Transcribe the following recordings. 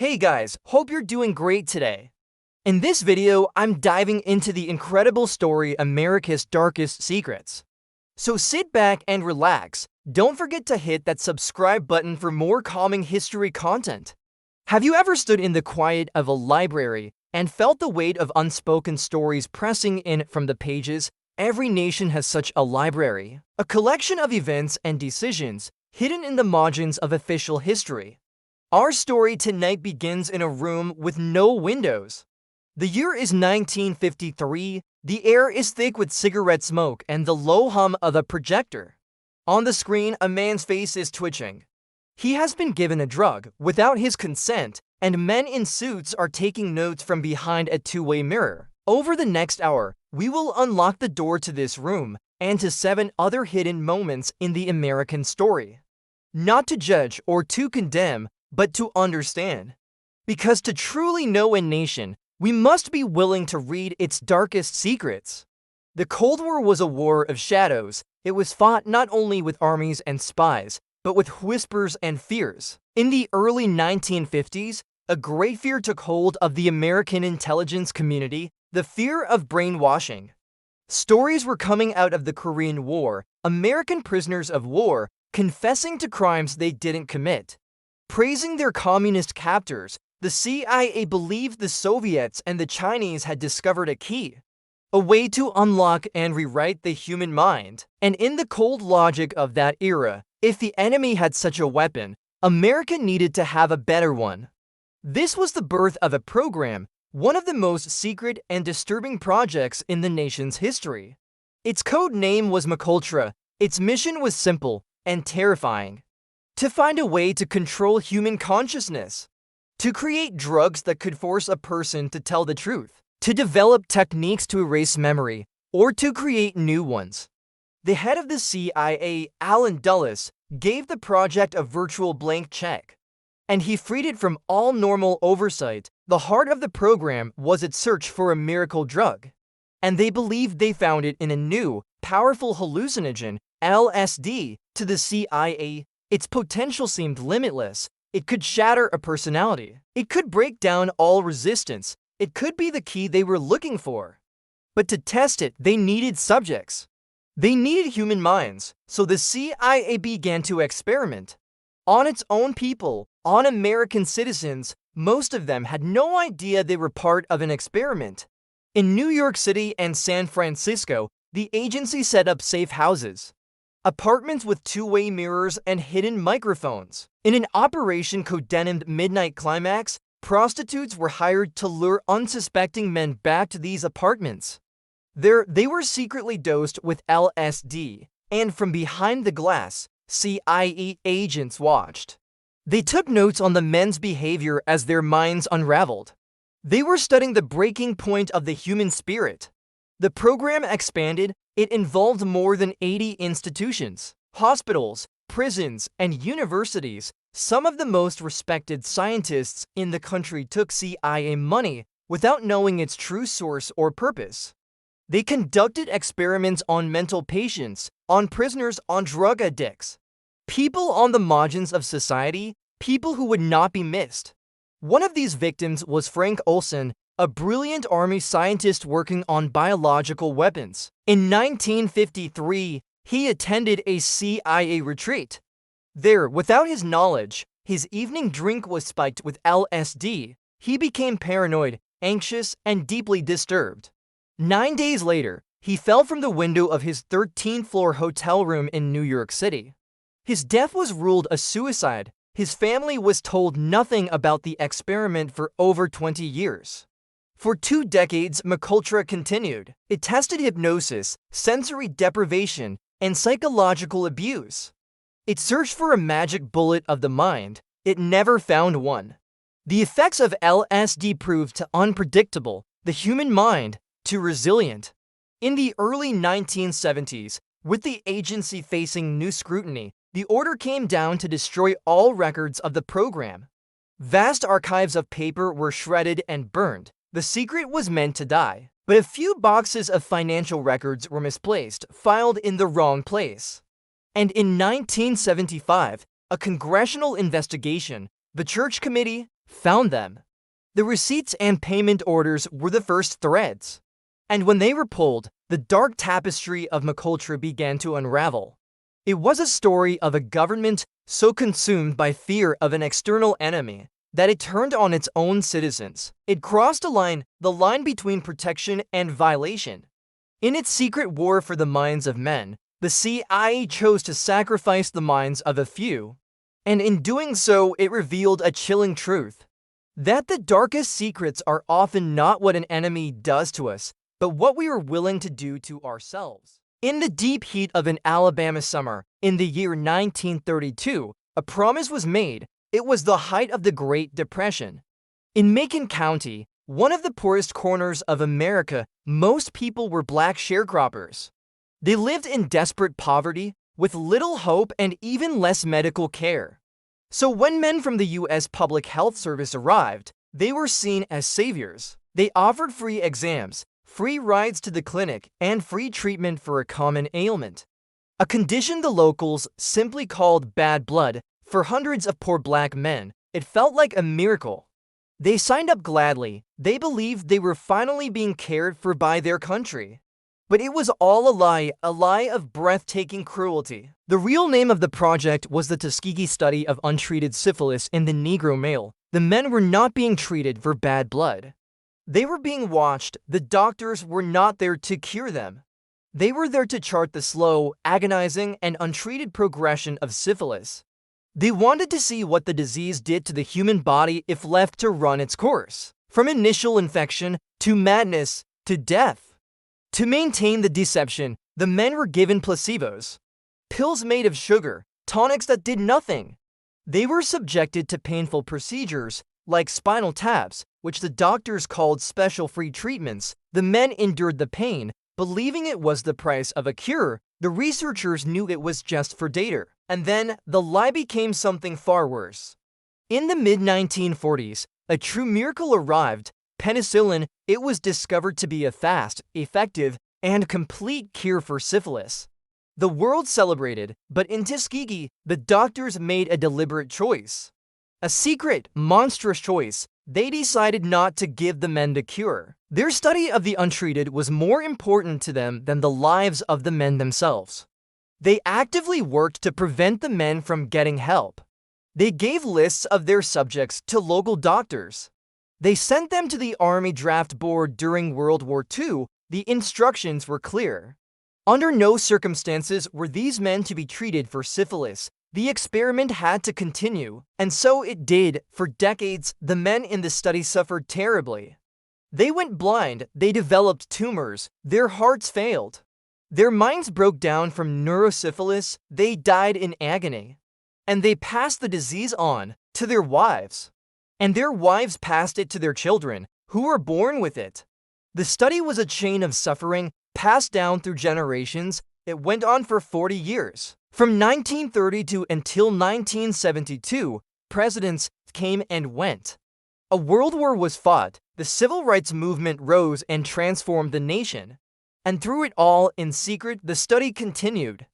Hey guys, hope you're doing great today. In this video, I'm diving into the incredible story America's Darkest Secrets. So sit back and relax. Don't forget to hit that subscribe button for more calming history content. Have you ever stood in the quiet of a library and felt the weight of unspoken stories pressing in from the pages? Every nation has such a library, a collection of events and decisions hidden in the margins of official history. Our story tonight begins in a room with no windows. The year is 1953. The air is thick with cigarette smoke and the low hum of a projector. On the screen, a man's face is twitching. He has been given a drug without his consent, and men in suits are taking notes from behind a two-way mirror. Over the next hour, we will unlock the door to this room and to 7 other hidden moments in the American story. Not to judge or to condemn, but to understand. Because to truly know a nation, we must be willing to read its darkest secrets. The Cold War was a war of shadows. It was fought not only with armies and spies, but with whispers and fears. In the early 1950s, a great fear took hold of the American intelligence community, the fear of brainwashing. Stories were coming out of the Korean War, American prisoners of war confessing to crimes they didn't commit. Praising their communist captors, the CIA believed the Soviets and the Chinese had discovered a key, a way to unlock and rewrite the human mind. And in the cold logic of that era, if the enemy had such a weapon, America needed to have a better one. This was the birth of a program, one of the most secret and disturbing projects in the nation's history. Its code name was Cointelpro. Its mission was simple and terrifying: to find a way to control human consciousness, to create drugs that could force a person to tell the truth, to develop techniques to erase memory, or to create new ones. The head of the CIA, Allen Dulles, gave the project a virtual blank check, and he freed it from all normal oversight. The heart of the program was its search for a miracle drug, and they believed they found it in a new, powerful hallucinogen, LSD. To the CIA, its potential seemed limitless. It could shatter a personality. It could break down all resistance. It could be the key they were looking for. But to test it, they needed subjects. They needed human minds, so the CIA began to experiment on its own people, on American citizens. Most of them had no idea they were part of an experiment. In New York City and San Francisco, the agency set up safe houses, apartments with two-way mirrors and hidden microphones. In an operation codenamed Midnight Climax, prostitutes were hired to lure unsuspecting men back to these apartments. There, they were secretly dosed with LSD, and from behind the glass, CIA agents watched. They took notes on the men's behavior as their minds unraveled. They were studying the breaking point of the human spirit. The program expanded. It involved more than 80 institutions, hospitals, prisons, and universities. Some of the most respected scientists in the country took CIA money without knowing its true source or purpose. They conducted experiments on mental patients, on prisoners, on drug addicts, people on the margins of society, people who would not be missed. One of these victims was Frank Olson, a brilliant army scientist working on biological weapons. In 1953, he attended a CIA retreat. There, without his knowledge, his evening drink was spiked with LSD. He became paranoid, anxious, and deeply disturbed. 9 days later, he fell from the window of his 13th-floor hotel room in New York City. His death was ruled a suicide. His family was told nothing about the experiment for over 20 years. For 2 decades, Cointelpro continued. It tested hypnosis, sensory deprivation, and psychological abuse. It searched for a magic bullet of the mind. It never found one. The effects of LSD proved too unpredictable, the human mind too resilient. In the early 1970s, with the agency facing new scrutiny, the order came down to destroy all records of the program. Vast archives of paper were shredded and burned. The secret was meant to die, but a few boxes of financial records were misplaced, filed in the wrong place. And in 1975, a congressional investigation, the Church Committee, found them. The receipts and payment orders were the first threads. And when they were pulled, the dark tapestry of McCulture began to unravel. It was a story of a government so consumed by fear of an external enemy that it turned on its own citizens. It crossed a line, the line between protection and violation. In its secret war for the minds of men, the CIA chose to sacrifice the minds of a few. And in doing so, it revealed a chilling truth: that the darkest secrets are often not what an enemy does to us, but what we are willing to do to ourselves. In the deep heat of an Alabama summer, in the year 1932, a promise was made. It was the height of the Great Depression. In Macon County, one of the poorest corners of America, most people were black sharecroppers. They lived in desperate poverty, with little hope and even less medical care. So when men from the U.S. Public Health Service arrived, they were seen as saviors. They offered free exams, free rides to the clinic, and free treatment for a common ailment, a condition the locals simply called bad blood. For hundreds of poor black men, it felt like a miracle. They signed up gladly. They believed they were finally being cared for by their country. But it was all a lie of breathtaking cruelty. The real name of the project was the Tuskegee Study of Untreated Syphilis in the Negro Male. The men were not being treated for bad blood. They were being watched. The doctors were not there to cure them. They were there to chart the slow, agonizing, and untreated progression of syphilis. They wanted to see what the disease did to the human body if left to run its course, from initial infection to madness to death. To maintain the deception, the men were given placebos, pills made of sugar, tonics that did nothing. They were subjected to painful procedures, like spinal taps, which the doctors called special free treatments. The men endured the pain, believing it was the price of a cure. The researchers knew it was just for data. And then, the lie became something far worse. In the mid-1940s, a true miracle arrived: penicillin. It was discovered to be a fast, effective, and complete cure for syphilis. The world celebrated, but in Tuskegee, the doctors made a deliberate choice. A secret, monstrous choice. They decided not to give the men the cure. Their study of the untreated was more important to them than the lives of the men themselves. They actively worked to prevent the men from getting help. They gave lists of their subjects to local doctors. They sent them to the Army Draft Board during World War II. The instructions were clear. Under no circumstances were these men to be treated for syphilis. The experiment had to continue, and so it did. For decades, the men in the study suffered terribly. They went blind, they developed tumors, their hearts failed. Their minds broke down from neurosyphilis, they died in agony. And they passed the disease on to their wives. And their wives passed it to their children, who were born with it. The study was a chain of suffering passed down through generations. It went on for 40 years. From 1932 until 1972, presidents came and went. A world war was fought, the civil rights movement rose and transformed the nation. And through it all, in secret, the study continued.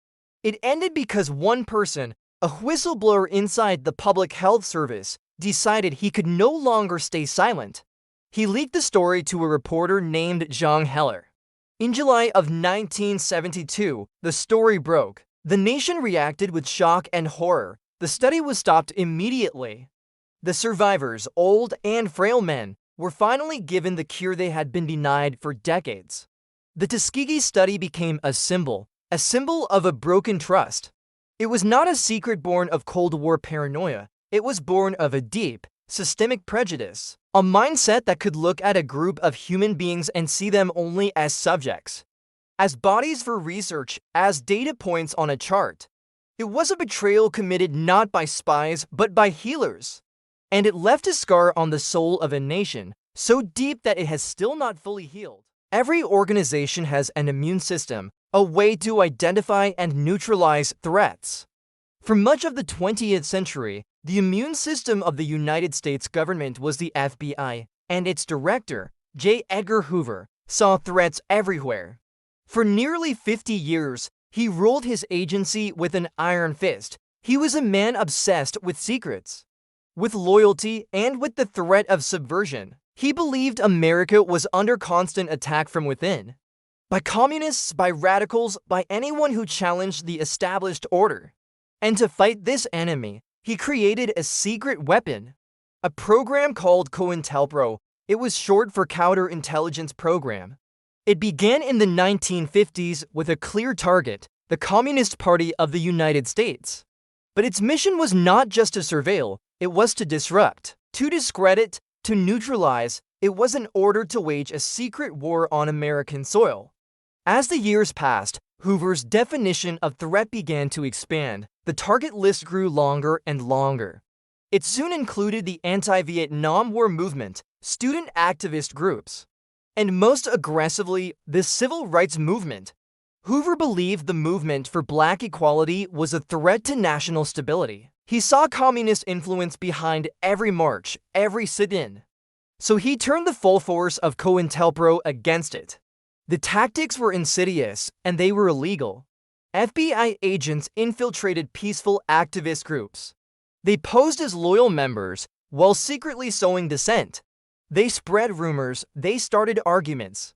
It ended because one person, a whistleblower inside the Public Health Service, decided he could no longer stay silent. He leaked the story to a reporter named John Heller. In July of 1972, the story broke. The nation reacted with shock and horror. The study was stopped immediately. The survivors, old and frail men, were finally given the cure they had been denied for decades. The Tuskegee study became a symbol of a broken trust. It was not a secret born of Cold War paranoia. It was born of a deep, systemic prejudice, a mindset that could look at a group of human beings and see them only as subjects, as bodies for research, as data points on a chart. It was a betrayal committed not by spies, but by healers. And it left a scar on the soul of a nation, so deep that it has still not fully healed. Every organization has an immune system, a way to identify and neutralize threats. For much of the 20th century, the immune system of the United States government was the FBI, and its director, J. Edgar Hoover, saw threats everywhere. For nearly 50 years, he ruled his agency with an iron fist. He was a man obsessed with secrets. with loyalty, and with the threat of subversion. He believed America was under constant attack from within, by communists, by radicals, by anyone who challenged the established order. And to fight this enemy, he created a secret weapon, a program called Cointelpro. It was short for Counterintelligence Program. It began in the 1950s with a clear target, the Communist Party of the United States. But its mission was not just to surveil, it was to disrupt, to discredit, to neutralize. It was an order to wage a secret war on American soil. As the years passed, Hoover's definition of threat began to expand. The target list grew longer and longer. It soon included the anti-Vietnam War movement, student activist groups, and most aggressively, the civil rights movement. Hoover believed the movement for black equality was a threat to national stability. He saw communist influence behind every march, every sit-in. So he turned the full force of Cointelpro against it. The tactics were insidious, and they were illegal. FBI agents infiltrated peaceful activist groups. They posed as loyal members while secretly sowing dissent. They spread rumors, they started arguments.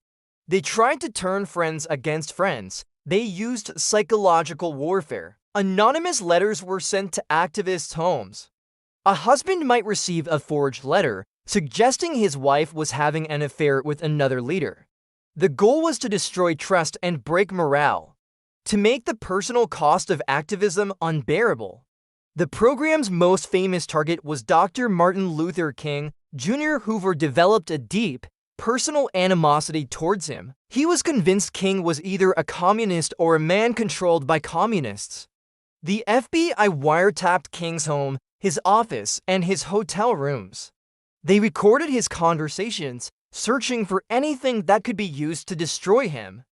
They tried to turn friends against friends. They used psychological warfare. Anonymous letters were sent to activists' homes. A husband might receive a forged letter suggesting his wife was having an affair with another leader. The goal was to destroy trust and break morale, to make the personal cost of activism unbearable. The program's most famous target was Dr. Martin Luther King Jr. Hoover developed a deep, personal animosity towards him. He was convinced King was either a communist or a man controlled by communists. The FBI wiretapped King's home, his office, and his hotel rooms. They recorded his conversations, searching for anything that could be used to destroy him.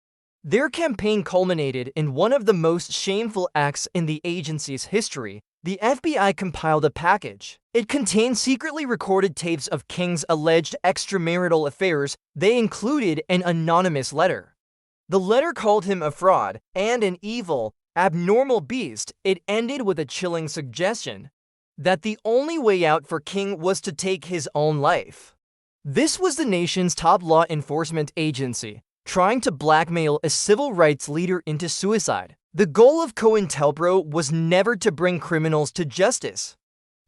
Their campaign culminated in one of the most shameful acts in the agency's history. The FBI compiled a package. It contained secretly recorded tapes of King's alleged extramarital affairs. They included an anonymous letter. The letter called him a fraud and an evil, abnormal beast. It ended with a chilling suggestion that the only way out for King was to take his own life. This was the nation's top law enforcement agency, trying to blackmail a civil rights leader into suicide. The goal of Cointelpro was never to bring criminals to justice.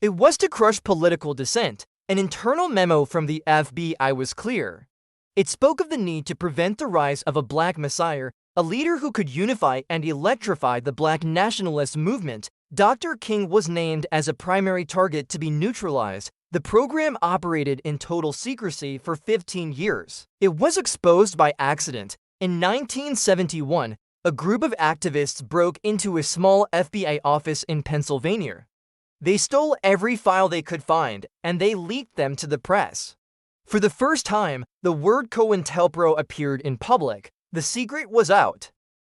It was to crush political dissent. An internal memo from the FBI was clear. It spoke of the need to prevent the rise of a black messiah, a leader who could unify and electrify the black nationalist movement. Dr. King was named as a primary target to be neutralized. The program operated in total secrecy for 15 years. It was exposed by accident. In 1971, a group of activists broke into a small FBI office in Pennsylvania. They stole every file they could find, and they leaked them to the press. For the first time, the word Cointelpro appeared in public. The secret was out.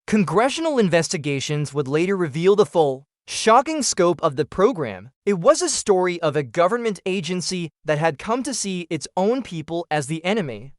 Congressional investigations would later reveal the full, shocking scope of the program. It was a story of a government agency that had come to see its own people as the enemy.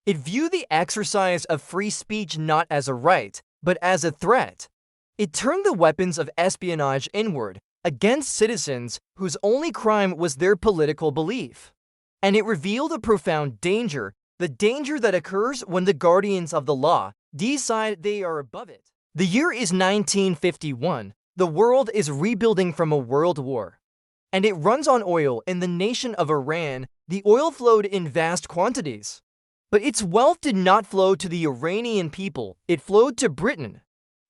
It viewed the exercise of free speech not as a right, but as a threat. It turned the weapons of espionage inward, against citizens whose only crime was their political belief. And it revealed a profound danger, the danger that occurs when the guardians of the law decide they are above it. The year is 1951. The world is rebuilding from a world war. And it runs on oil. In the nation of Iran, the oil flowed in vast quantities. But its wealth did not flow to the Iranian people, it flowed to Britain,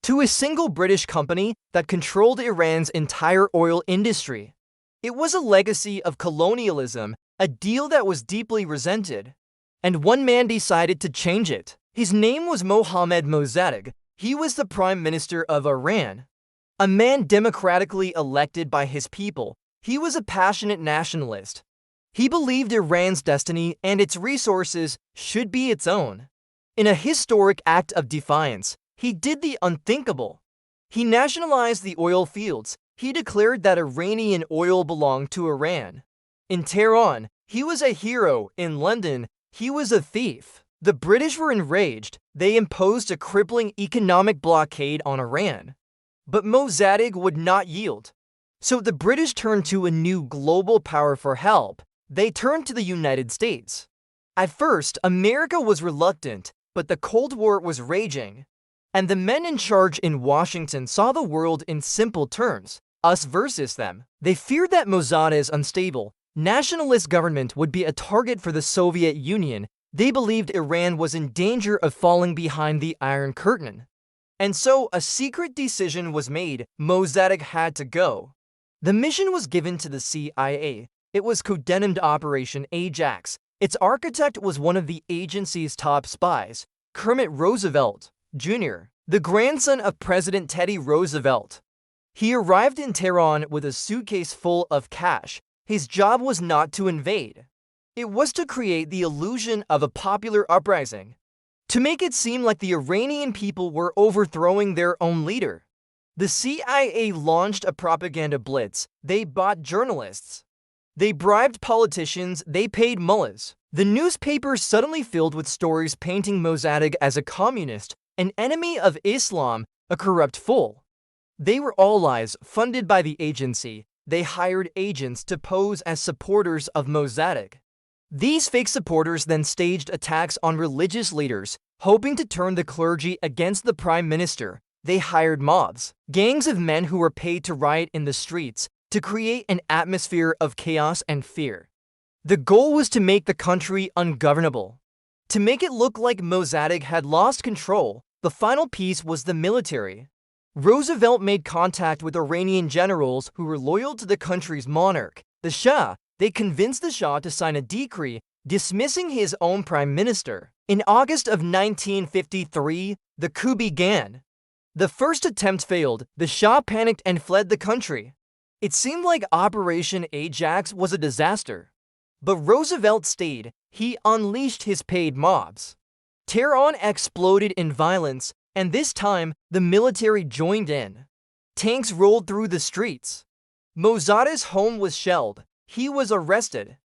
to a single British company that controlled Iran's entire oil industry. It was a legacy of colonialism, a deal that was deeply resented. And one man decided to change it. His name was Mohammad Mossadegh. He was the Prime Minister of Iran, a man democratically elected by his people. He was a passionate nationalist. He believed Iran's destiny and its resources should be its own. In a historic act of defiance, he did the unthinkable. He nationalized the oil fields. He declared that Iranian oil belonged to Iran. In Tehran, he was a hero. In London, he was a thief. The British were enraged. They imposed a crippling economic blockade on Iran. But Mossadegh would not yield. So the British turned to a new global power for help. They turned to the United States. At first, America was reluctant, but the Cold War was raging. And the men in charge in Washington saw the world in simple terms: us versus them. They feared that Mossadegh unstable, nationalist government would be a target for the Soviet Union. They believed Iran was in danger of falling behind the Iron Curtain. And so a secret decision was made: Mossadegh had to go. The mission was given to the CIA. It was codenamed Operation Ajax. Its architect was one of the agency's top spies, Kermit Roosevelt, Jr., the grandson of President Teddy Roosevelt. He arrived in Tehran with a suitcase full of cash. His job was not to invade. It was to create the illusion of a popular uprising, to make it seem like the Iranian people were overthrowing their own leader. The CIA launched a propaganda blitz. They bought journalists. They bribed politicians. They paid mullahs. The newspapers suddenly filled with stories painting Mossadegh as a communist, an enemy of Islam, a corrupt fool. They were all lies, funded by the agency. They hired agents to pose as supporters of Mossadegh. These fake supporters then staged attacks on religious leaders, hoping to turn the clergy against the prime minister. They hired mobs, gangs of men who were paid to riot in the streets, to create an atmosphere of chaos and fear. The goal was to make the country ungovernable, to make it look like Mossadegh had lost control. The final piece was the military. Roosevelt made contact with Iranian generals who were loyal to the country's monarch, the Shah. They convinced the Shah to sign a decree dismissing his own prime minister. In August of 1953, the coup began. The first attempt failed. The Shah panicked and fled the country. It seemed like Operation Ajax was a disaster. But Roosevelt stayed. He unleashed his paid mobs. Tehran exploded in violence, and this time, the military joined in. Tanks rolled through the streets. Mossadegh's home was shelled. He was arrested.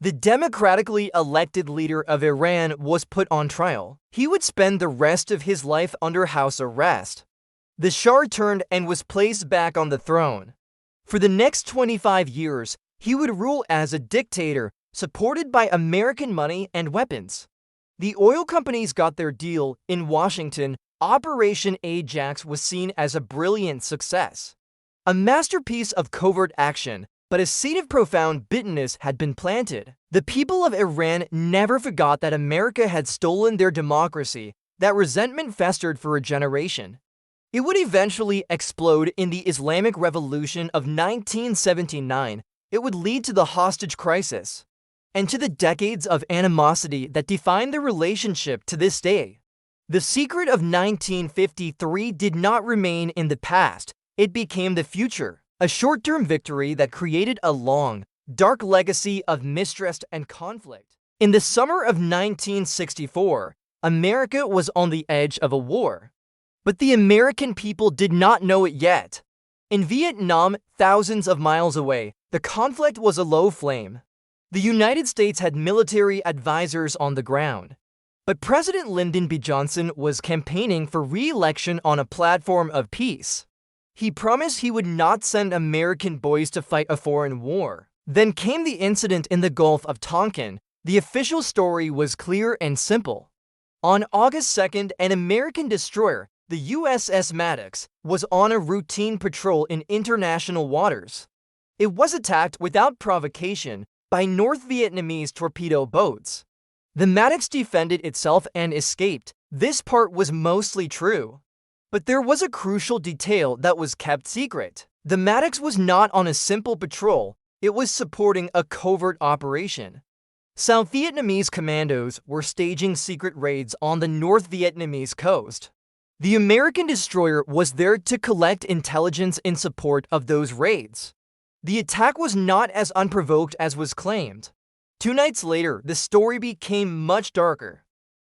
The democratically elected leader of Iran was put on trial. He would spend the rest of his life under house arrest. The Shah returned and was placed back on the throne. For the next 25 years, he would rule as a dictator, supported by American money and weapons. The oil companies got their deal. In Washington, Operation Ajax was seen as a brilliant success, a masterpiece of covert action, but a seed of profound bitterness had been planted. The people of Iran never forgot that America had stolen their democracy. That resentment festered for a generation. It would eventually explode in the Islamic Revolution of 1979. It would lead to the hostage crisis, and to the decades of animosity that define the relationship to this day. The secret of 1953 did not remain in the past. It became the future, a short-term victory that created a long, dark legacy of mistrust and conflict. In the summer of 1964, America was on the edge of a war. But the American people did not know it yet. In Vietnam, thousands of miles away, the conflict was a low flame. The United States had military advisors on the ground. But President Lyndon B. Johnson was campaigning for re-election on a platform of peace. He promised he would not send American boys to fight a foreign war. Then came the incident in the Gulf of Tonkin. The official story was clear and simple. On August 2nd, an American destroyer, the USS Maddox, was on a routine patrol in international waters. It was attacked without provocation by North Vietnamese torpedo boats. The Maddox defended itself and escaped. This part was mostly true. But there was a crucial detail that was kept secret. The Maddox was not on a simple patrol. It was supporting a covert operation. South Vietnamese commandos were staging secret raids on the North Vietnamese coast. The American destroyer was there to collect intelligence in support of those raids. The attack was not as unprovoked as was claimed. 2 nights later, the story became much darker.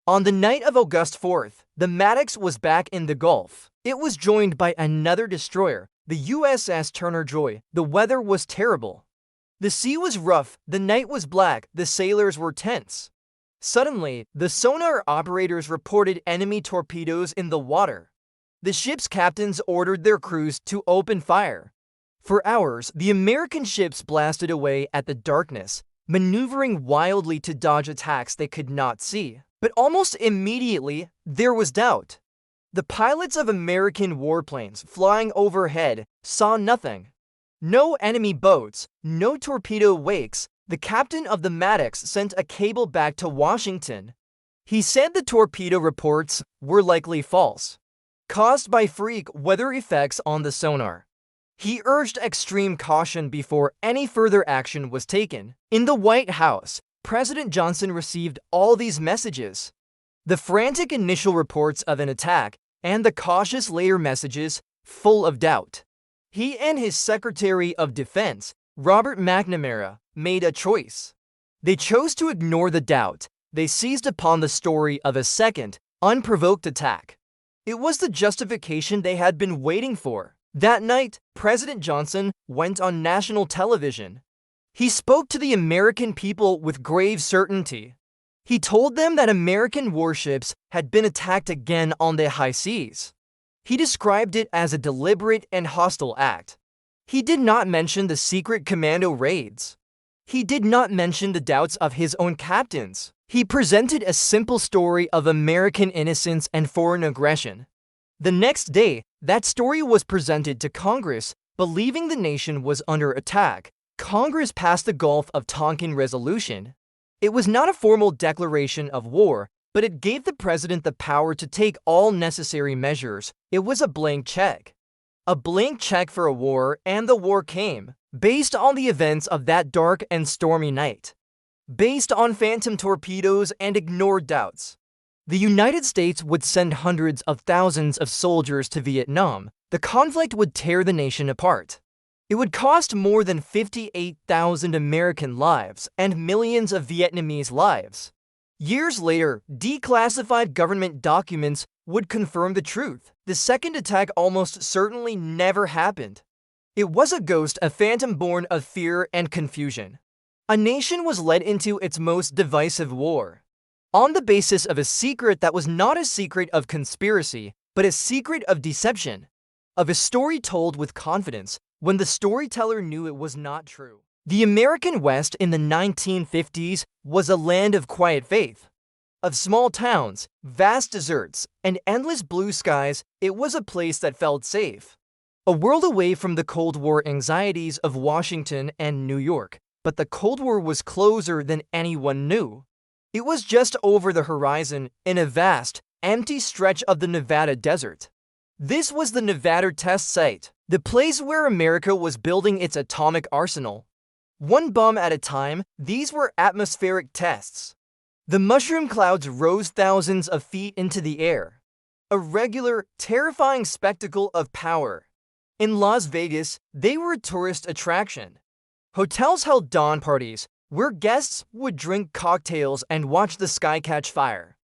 On the night of August 4th, the Maddox was back in the Gulf. It was joined by another destroyer, the USS Turner Joy. The weather was terrible. The sea was rough, the night was black, the sailors were tense. Suddenly, the sonar operators reported enemy torpedoes in the water. The ship's captains ordered their crews to open fire. For hours, the American ships blasted away at the darkness, maneuvering wildly to dodge attacks they could not see. But almost immediately, there was doubt. The pilots of American warplanes flying overhead saw nothing. No enemy boats, no torpedo wakes. The captain of the Maddox sent a cable back to Washington. He said the torpedo reports were likely false, caused by freak weather effects on the sonar. He urged extreme caution before any further action was taken. In the White House, President Johnson received all these messages. The frantic initial reports of an attack and the cautious later messages full of doubt. He and his Secretary of Defense, Robert McNamara, made a choice. They chose to ignore the doubt. They seized upon the story of a second, unprovoked attack. It was the justification they had been waiting for. That night, President Johnson went on national television. He spoke to the American people with grave certainty. He told them that American warships had been attacked again on the high seas. He described it as a deliberate and hostile act. He did not mention the secret commando raids. He did not mention the doubts of his own captains. He presented a simple story of American innocence and foreign aggression. The next day, that story was presented to Congress. Believing the nation was under attack, Congress passed the Gulf of Tonkin Resolution. It was not a formal declaration of war, but it gave the president the power to take all necessary measures. It was a blank check. A blank check for a war, and the war came, based on the events of that dark and stormy night. Based on phantom torpedoes and ignored doubts. The United States would send hundreds of thousands of soldiers to Vietnam. The conflict would tear the nation apart. It would cost more than 58,000 American lives and millions of Vietnamese lives. Years later, declassified government documents would confirm the truth. The second attack almost certainly never happened. It was a ghost, a phantom born of fear and confusion. A nation was led into its most divisive war on the basis of a secret that was not a secret of conspiracy, but a secret of deception, of a story told with confidence when the storyteller knew it was not true. The American West in the 1950s was a land of quiet faith, of small towns, vast deserts, and endless blue skies. It was a place that felt safe, a world away from the Cold War anxieties of Washington and New York. But the Cold War was closer than anyone knew. It was just over the horizon in a vast, empty stretch of the Nevada desert. This was the Nevada test site, the place where America was building its atomic arsenal. One bomb at a time, these were atmospheric tests. The mushroom clouds rose thousands of feet into the air. A regular, terrifying spectacle of power. In Las Vegas, they were a tourist attraction. Hotels held dawn parties, where guests would drink cocktails and watch the sky catch fire.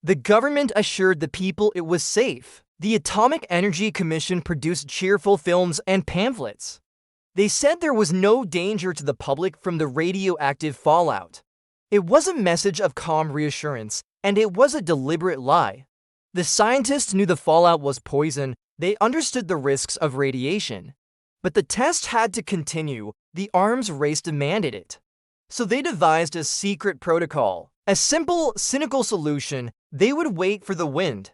The government assured the people it was safe. The Atomic Energy Commission produced cheerful films and pamphlets. They said there was no danger to the public from the radioactive fallout. It was a message of calm reassurance, and it was a deliberate lie. The scientists knew the fallout was poison. They understood the risks of radiation. But the test had to continue. The arms race demanded it. So they devised a secret protocol. A simple, cynical solution. They would wait for the wind.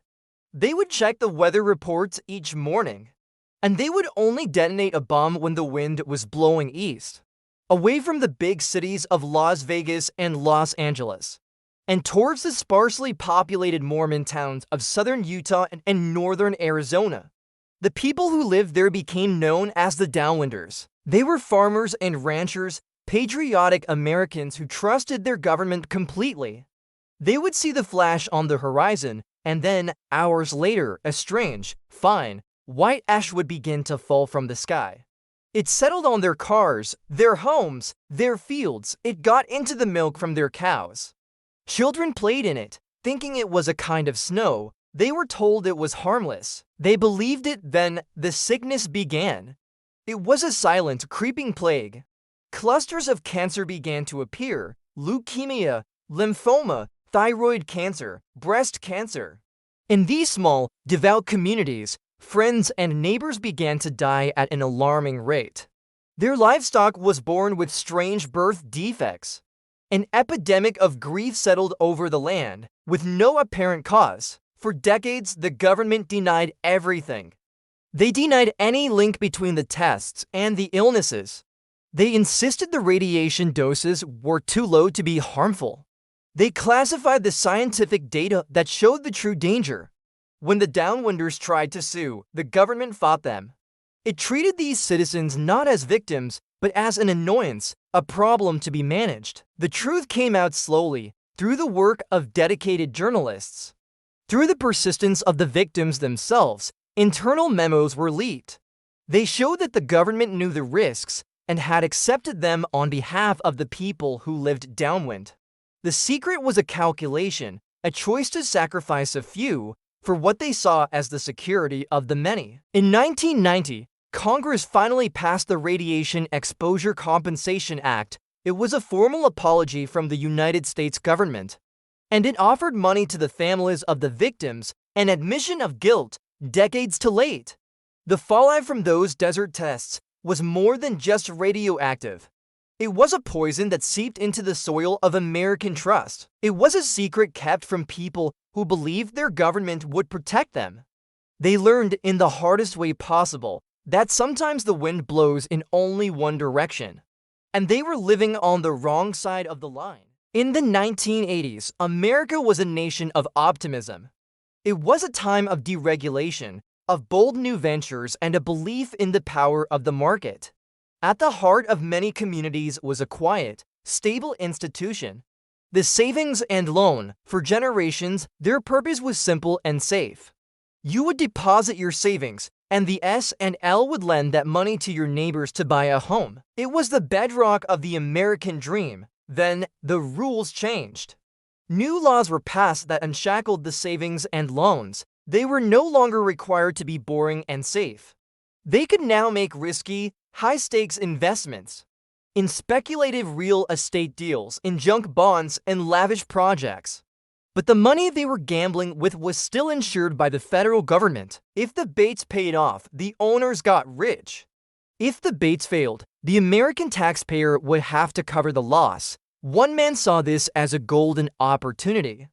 They would check the weather reports each morning. And they would only detonate a bomb when the wind was blowing east, away from the big cities of Las Vegas and Los Angeles, and towards the sparsely populated Mormon towns of southern Utah and northern Arizona. The people who lived there became known as the Downwinders. They were farmers and ranchers, patriotic Americans who trusted their government completely. They would see the flash on the horizon, and then, hours later, a strange, fine, white ash would begin to fall from the sky. It settled on their cars, their homes, their fields. It got into the milk from their cows. Children played in it, thinking it was a kind of snow. They were told it was harmless. They believed it. Then the sickness began. It was a silent, creeping plague. Clusters of cancer began to appear: leukemia, lymphoma, thyroid cancer, breast cancer. In these small, devout communities, friends and neighbors began to die at an alarming rate. Their livestock was born with strange birth defects. An epidemic of grief settled over the land, with no apparent cause. For decades, the government denied everything. They denied any link between the tests and the illnesses. They insisted the radiation doses were too low to be harmful. They classified the scientific data that showed the true danger. When the downwinders tried to sue, the government fought them. It treated these citizens not as victims, but as an annoyance, a problem to be managed. The truth came out slowly, through the work of dedicated journalists. Through the persistence of the victims themselves, internal memos were leaked. They showed that the government knew the risks and had accepted them on behalf of the people who lived downwind. The secret was a calculation, a choice to sacrifice a few for what they saw as the security of the many. In 1990, Congress finally passed the Radiation Exposure Compensation Act. It was a formal apology from the United States government, and it offered money to the families of the victims, an admission of guilt decades too late. The fallout from those desert tests was more than just radioactive. It was a poison that seeped into the soil of American trust. It was a secret kept from people who believed their government would protect them. They learned in the hardest way possible that sometimes the wind blows in only one direction, and they were living on the wrong side of the line. In the 1980s, America was a nation of optimism. It was a time of deregulation, of bold new ventures, and a belief in the power of the market. At the heart of many communities was a quiet, stable institution, the savings and loan. For generations, their purpose was simple and safe. You would deposit your savings, and the S&L would lend that money to your neighbors to buy a home. It was the bedrock of the American dream. Then, the rules changed. New laws were passed that unshackled the savings and loans. They were no longer required to be boring and safe. They could now make risky, high-stakes investments in speculative real estate deals, in junk bonds, and lavish projects. But the money they were gambling with was still insured by the federal government. If the baits paid off, the owners got rich. If the baits failed, the American taxpayer would have to cover the loss. One man saw this as a golden opportunity.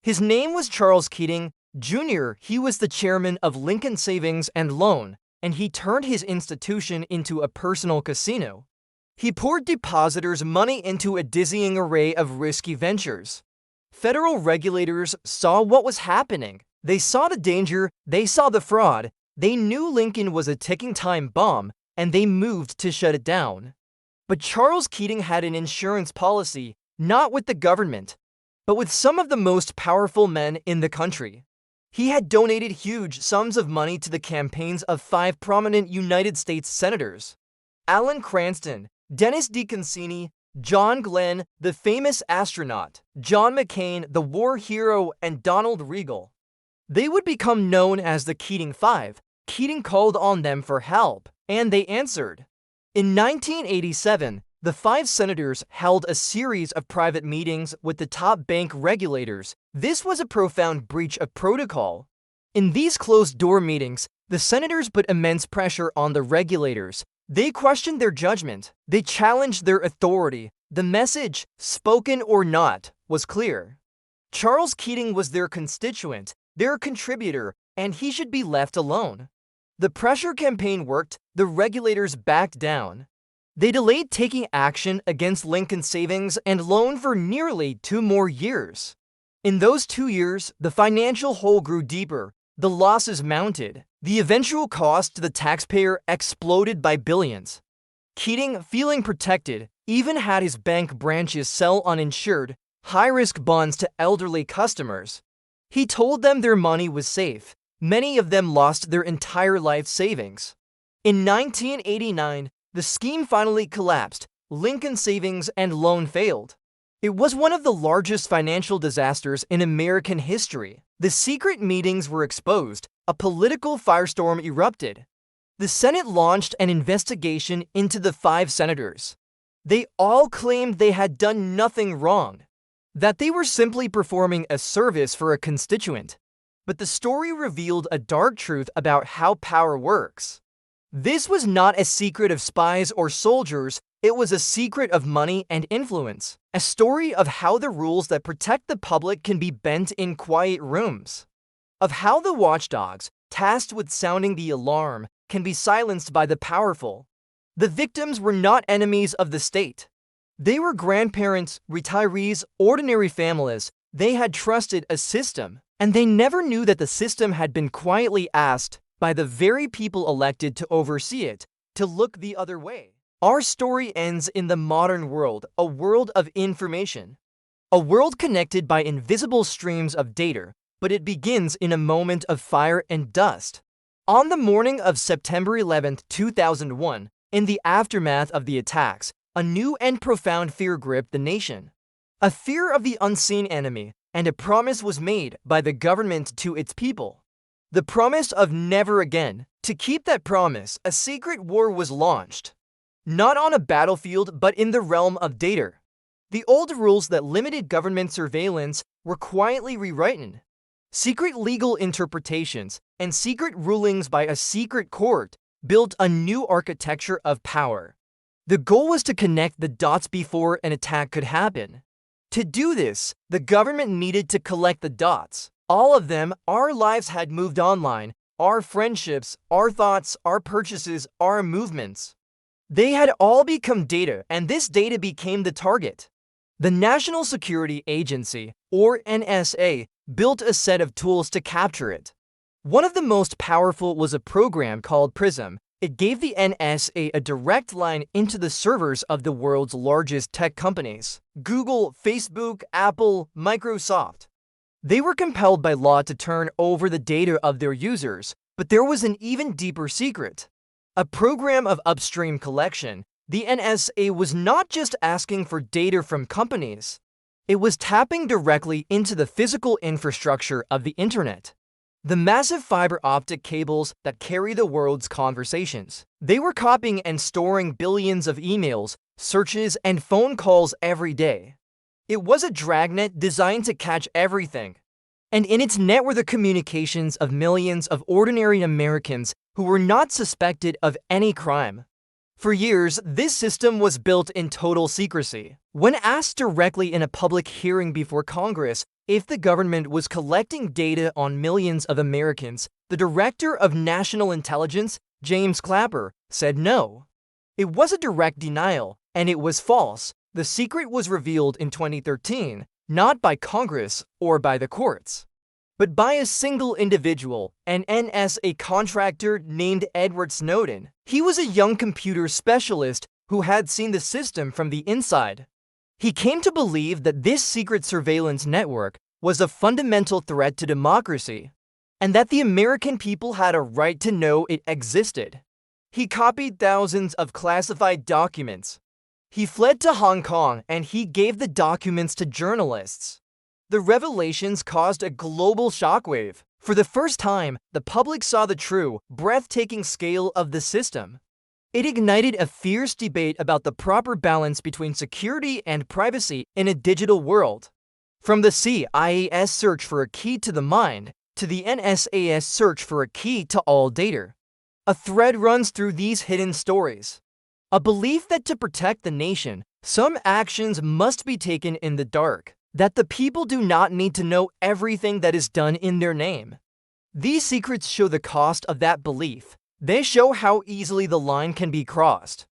His name was Charles Keating, Jr. He was the chairman of Lincoln Savings and Loan, and he turned his institution into a personal casino. He poured depositors' money into a dizzying array of risky ventures. Federal regulators saw what was happening. They saw the danger, they saw the fraud, they knew Lincoln was a ticking time bomb, and they moved to shut it down. But Charles Keating had an insurance policy, not with the government, but with some of the most powerful men in the country. He had donated huge sums of money to the campaigns of 5 prominent United States senators: Alan Cranston, Dennis DeConcini, John Glenn, the famous astronaut, John McCain, the war hero, and Donald Regal. They would become known as the Keating Five. Keating called on them for help, and they answered. In 1987, the 5 senators held a series of private meetings with the top bank regulators. This was a profound breach of protocol. In these closed-door meetings, the senators put immense pressure on the regulators. They questioned their judgment. They challenged their authority. The message, spoken or not, was clear. Charles Keating was their constituent, their contributor, and he should be left alone. The pressure campaign worked. The regulators backed down. They delayed taking action against Lincoln Savings and Loan for nearly 2 more years. In those 2 years, the financial hole grew deeper. The losses mounted. The eventual cost to the taxpayer exploded by billions. Keating, feeling protected, even had his bank branches sell uninsured, high-risk bonds to elderly customers. He told them their money was safe. Many of them lost their entire life savings. In 1989, the scheme finally collapsed. Lincoln Savings and Loan failed. It was one of the largest financial disasters in American history. The secret meetings were exposed. A political firestorm erupted. The Senate launched an investigation into the 5 senators. They all claimed they had done nothing wrong, that they were simply performing a service for a constituent. But the story revealed a dark truth about how power works. This was not a secret of spies or soldiers, it was a secret of money and influence. A story of how the rules that protect the public can be bent in quiet rooms. Of how the watchdogs, tasked with sounding the alarm, can be silenced by the powerful. The victims were not enemies of the state. They were grandparents, retirees, ordinary families. They had trusted a system, and they never knew that the system had been quietly asked by the very people elected to oversee it to look the other way. Our story ends in the modern world, a world of information. A world connected by invisible streams of data, but it begins in a moment of fire and dust. On the morning of September 11, 2001, in the aftermath of the attacks, a new and profound fear gripped the nation. A fear of the unseen enemy, and a promise was made by the government to its people. The promise of never again. To keep that promise, a secret war was launched. Not on a battlefield, but in the realm of data. The old rules that limited government surveillance were quietly rewritten. Secret legal interpretations and secret rulings by a secret court built a new architecture of power. The goal was to connect the dots before an attack could happen. To do this, the government needed to collect the dots. All of them. Our lives had moved online, our friendships, our thoughts, our purchases, our movements. They had all become data, and this data became the target. The National Security Agency, or NSA, built a set of tools to capture it. One of the most powerful was a program called PRISM. It gave the NSA a direct line into the servers of the world's largest tech companies: Google, Facebook, Apple, Microsoft. They were compelled by law to turn over the data of their users, but there was an even deeper secret. A program of upstream collection. The NSA was not just asking for data from companies. It was tapping directly into the physical infrastructure of the internet. The massive fiber optic cables that carry the world's conversations. They were copying and storing billions of emails, searches, and phone calls every day. It was a dragnet designed to catch everything. And in its net were the communications of millions of ordinary Americans who were not suspected of any crime. For years, this system was built in total secrecy. When asked directly in a public hearing before Congress if the government was collecting data on millions of Americans, the Director of National Intelligence, James Clapper, said no. It was a direct denial, and it was false. The secret was revealed in 2013, not by Congress or by the courts, but by a single individual, an NSA contractor named Edward Snowden. He was a young computer specialist who had seen the system from the inside. He came to believe that this secret surveillance network was a fundamental threat to democracy, and that the American people had a right to know it existed. He copied thousands of classified documents. He fled to Hong Kong, and he gave the documents to journalists. The revelations caused a global shockwave. For the first time, the public saw the true, breathtaking scale of the system. It ignited a fierce debate about the proper balance between security and privacy in a digital world. From the CIA's search for a key to the mind to the NSA's search for a key to all data, a thread runs through these hidden stories. A belief that to protect the nation, some actions must be taken in the dark, that the people do not need to know everything that is done in their name. These secrets show the cost of that belief. They show how easily the line can be crossed,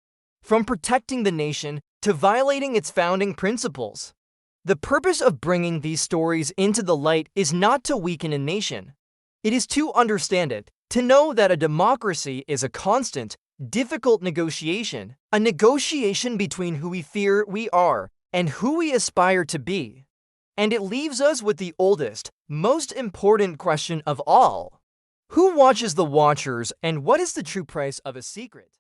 from protecting the nation to violating its founding principles. The purpose of bringing these stories into the light is not to weaken a nation. It is to understand it, to know that a democracy is a constant, difficult negotiation, a negotiation between who we fear we are and who we aspire to be. And it leaves us with the oldest, most important question of all. Who watches the watchers, and what is the true price of a secret?